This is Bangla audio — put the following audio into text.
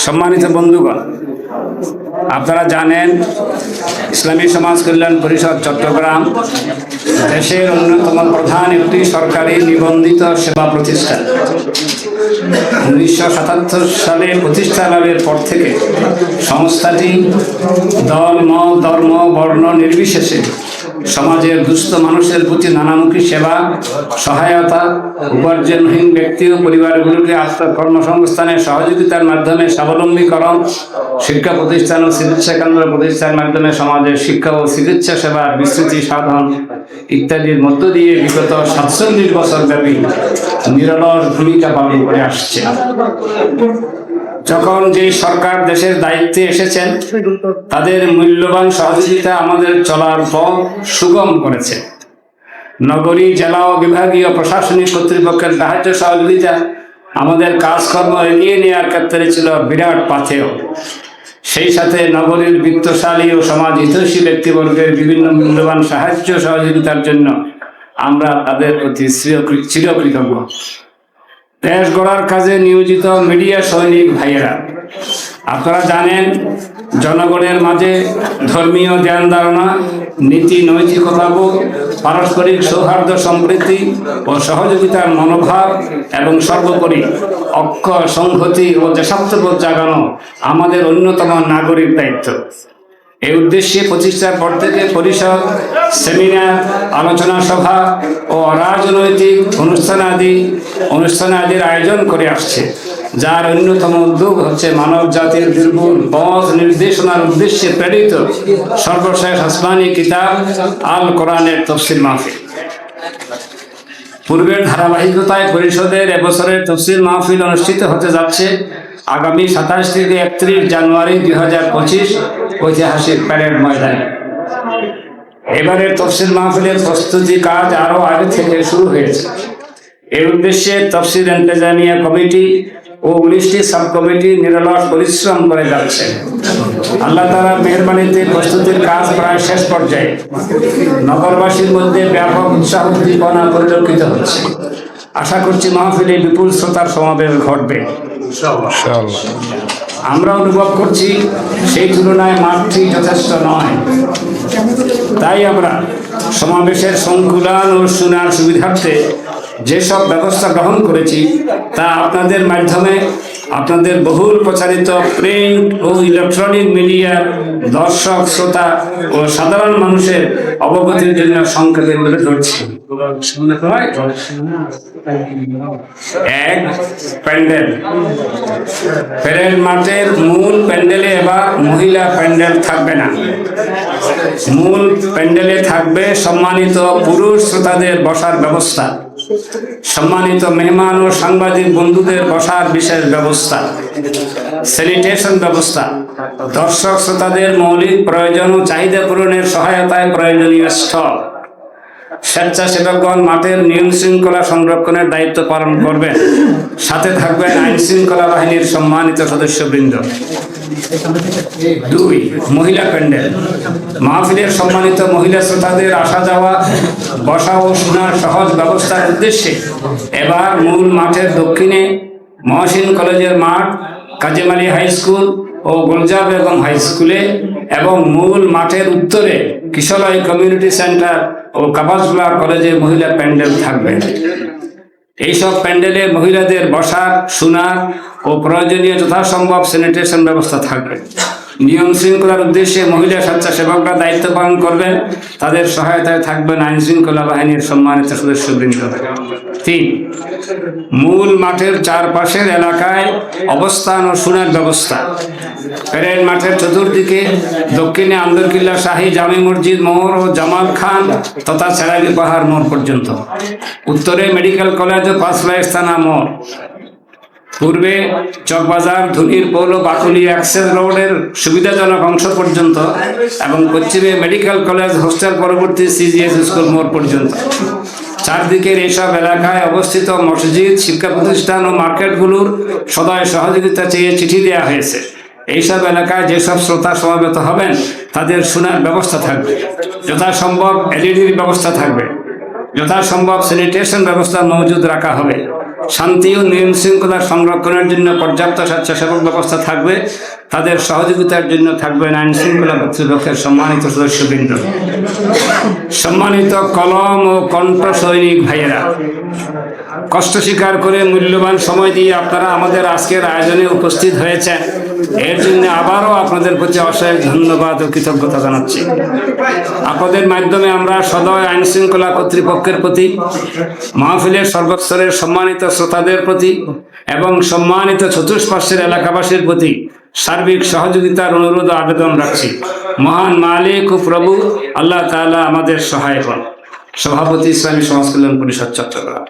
সম্মানিত বন্ধুগণ, আপনারা জানেন ইসলামী সমাজ কল্যাণ পরিষদ চট্টগ্রাম দেশের অন্যতম প্রধান একটি সরকারি নিবন্ধিত সেবা প্রতিষ্ঠান। 1977 সালে প্রতিষ্ঠা লাভের পর থেকে সংস্থাটি দল, মত, ধর্ম, বর্ণ নির্বিশেষে সমাজের দুস্থ মানুষের প্রতি নানামুখী সেবা, সহায়তা, উপার্জনহীন ব্যক্তি ও পরিবারগুলোকে কর্মসংস্থানের সহযোগিতার মাধ্যমে স্বাবলম্বীকরণ, শিক্ষা প্রতিষ্ঠান ও চিকিৎসা কেন্দ্র প্রতিষ্ঠানের মাধ্যমে সমাজের শিক্ষা ও চিকিৎসা সেবার বিস্তৃতি সাধন ইত্যাদির মধ্য দিয়ে বিগত 47 বছর ব্যাপী নিরলস ভূমিকা পালন করে আসছে। যখন যে সরকার দেশের দায়িত্বে এসেছেন, তাদের মূল্যবান সহযোগিতা আমাদের চলার পথ সুগম করেছে। নগরী, জেলা ও বিভাগীয় প্রশাসনিক কর্তৃপক্ষের সাহায্য সহযোগিতা আমাদের কাজকর্ম এগিয়ে নেওয়ার ক্ষেত্রে ছিল বিরাট পাথেয়। সেই সাথে নগরীর বিত্তশালী ও সমাজ হিতৈষী ব্যক্তিবর্গের বিভিন্ন মূল্যবান সাহায্য সহযোগিতার জন্য আমরা তাদের প্রতি চিরকৃতজ্ঞ। দেশ গড়ার কাজে নিয়োজিত মিডিয়া সৈনিক ভাইয়েরা, আপনারা জানেন জনগণের মাঝে ধর্মীয় ধ্যান ধারণা, নীতি নৈতিকতাবোধ, পারস্পরিক সৌহার্দ্য, সম্প্রীতি ও সহযোগিতার মনোভাব এবং সর্বোপরি ঐক্য, সংহতি ও দেশাত্মবোধ জাগানো আমাদের অন্যতম নাগরিক দায়িত্ব। এই উদ্দেশ্যে প্রতিষ্ঠার পর থেকে পরিষদ সেমিনার, আলোচনা সভা ও রাজনৈতিক অনুষ্ঠানাদির আয়োজন করে আসছে, যার অন্যতম উদ্যোগ হচ্ছে মানব জাতির দুর্বল পথ নির্দেশনার উদ্দেশ্যে প্রেরিত সর্বশেষ আসমানি কিতাব আল কোরআনের তফসির মাহফিল। পূর্বের ধারাবাহিকতায় পরিষদের এবছরের তফসির মাহফিল অনুষ্ঠিত হতে যাচ্ছে আগামী 27 থেকে 31 জানুয়ারি 2025 ঐতিহাসিক প্যারেড ময়দানে। এবারের তফসির মাহফিলের প্রস্তুতি কাজ আরো আগে থেকে শুরু হয়েছে। এই উদ্দেশ্যে তফসির ইন্তেজামিয়া কমিটি ও 19টি সাব কমিটি নিরলস পরিশ্রম করে যাচ্ছে। আল্লাহ তাআলার মেহেরবানিতে প্রস্তুতির কাজ প্রায় শেষ পর্যায়ে। নগরবাসীর মধ্যে ব্যাপক উৎসাহ উদ্দীপনা পরিলক্ষিত হচ্ছে। আশা করছি মাহফিলে বিপুল শ্রোতার সমাবেশ ঘটবে। আমরা অনুভব করছি সেই তুলনায় মাঠটি যথেষ্ট নয়। তাই আমরা সমাবেশের সংকুলান ও শোনার সুবিধার্থে যেসব ব্যবস্থা গ্রহণ করেছি তা আপনাদের মাধ্যমে আপনাদের বহুল প্রচারিত প্রিন্ট ও ইলেকট্রনিক মিডিয়ার দর্শক, শ্রোতা ও সাধারণ মানুষের অবগতির জন্য সংক্ষেপে তুলে ধরছি। এক, প্যান্ডেল। প্যারেড মাঠের মূল প্যান্ডেলে এবার মহিলা প্যান্ডেল থাকবে না। মূল প্যান্ডেলে থাকবে সম্মানিত পুরুষ শ্রোতাদের বসার ব্যবস্থা, সম্মানিত মেহমান ও সাংবাদিক বন্ধুদের বসার বিশেষ ব্যবস্থা, স্যানিটেশন ব্যবস্থা, দর্শক শ্রোতাদের মৌলিক প্রয়োজন ও চাহিদা পূরণের সহায়তায় প্রয়োজনীয় স্টল। স্বেচ্ছাসেবকগণ মাঠের নিয়ম শৃঙ্খলা সংরক্ষণের দায়িত্ব পালন করবেন। সাথে থাকবেন আইন শৃঙ্খলা বাহিনীর সম্মানিত সদস্যবৃন্দ। 2, মহিলা প্যান্ডেল। মাহফিলের সম্মানিত মহিলা শ্রোতাদের আসা যাওয়া, বসা ও শোনার সহজ ব্যবস্থার উদ্দেশ্যে এবার মূল মাঠের দক্ষিণে মহসিন কলেজের মাঠ, কাজেম আলী হাই স্কুল ও গোলজা বেগম হাই স্কুলে এবং মূল মাঠের উত্তরে কিশলয় কমিউনিটি সেন্টার ও কাবাসুলা কলেজে মহিলা প্যান্ডেল থাকবে। এইসব প্যান্ডেলে মহিলাদের বসার, শোনার ও প্রয়োজনীয় যথাসম্ভব স্যানিটেশন ব্যবস্থা থাকবে। নিয়ম শৃঙ্খলার উদ্দেশ্যে মহিলা স্বেচ্ছাসেবকরা দায়িত্ব পালন করবেন। তাদের সহায়তায় থাকবেন আইন শৃঙ্খলা বাহিনীর সম্মানিত সদস্যবৃন্দ। 3, মূল মাঠের চারপাশের এলাকায় অবস্থান ও শোনার ব্যবস্থা। প্যারেড মাঠের চতুর্দিকে দক্ষিণে আন্দরকিল্লা শাহী জামে মসজিদ মোড় ও জামাল খান তথা সেরাগি পাহাড় মোড় পর্যন্ত, উত্তরে মেডিকেল কলেজ ও পাঁচলাইশ থানা মোড়, পূর্বে চকবাজার, ধুনির পৌল, বাকুলি অ্যাক্সেস রোডের সুবিধাজনক অংশ পর্যন্ত এবং পশ্চিমে মেডিকেল কলেজ, হোস্টেল পরবর্তী সিজিএস স্কুল মোড় পর্যন্ত। চারদিকের এইসব এলাকায় অবস্থিত মসজিদ, শিক্ষা প্রতিষ্ঠান ও মার্কেটগুলোর সদয় সহযোগিতা চেয়ে চিঠি দেওয়া হয়েছে। এইসব এলাকায় যেসব শ্রোতা সমাবেত হবেন তাদের শোনার ব্যবস্থা থাকবে। যথাসম্ভব এলইডির ব্যবস্থা থাকবে। যথাসম্ভব স্যানিটেশন ব্যবস্থা মজুদ রাখা হবে। শান্তি ও নিয়ম শৃঙ্খলা সংরক্ষণের জন্য পর্যাপ্ত স্বেচ্ছাসেবক ব্যবস্থা থাকবে। তাদের সহযোগিতার জন্য থাকবেন আইন শৃঙ্খলা কর্তৃপক্ষের সম্মানিত সদস্যবৃন্দ। সম্মানিত কলম ও কণ্ঠ সৈনিক ভাইয়েরা, কষ্ট স্বীকার করে মূল্যবান সময় দিয়ে আপনারা আমাদের আজকের আয়োজনে উপস্থিত হয়েছেন, এর জন্য আবারও আপনাদের প্রতি অশেষ ধন্যবাদ ও কৃতজ্ঞতা জানাচ্ছি। আপনাদের মাধ্যমে আমরা সদয় আইন শৃঙ্খলা কর্তৃপক্ষের প্রতি, মাহফিলের সর্বস্তরের সম্মানিত শ্রোতাদের প্রতি এবং সম্মানিত চতুষ্পার্শ্বের এলাকাবাসীর প্রতি সার্বিক সহযোগিতার অনুরোধ ও আবেদন রাখছি। মহান মালিক ও প্রভু আল্লাহ তাআলা আমাদের সহায় হন। সভাপতি, ইসলামী সমাজ কল্যাণ পরিষদ, চট্টগ্রাম।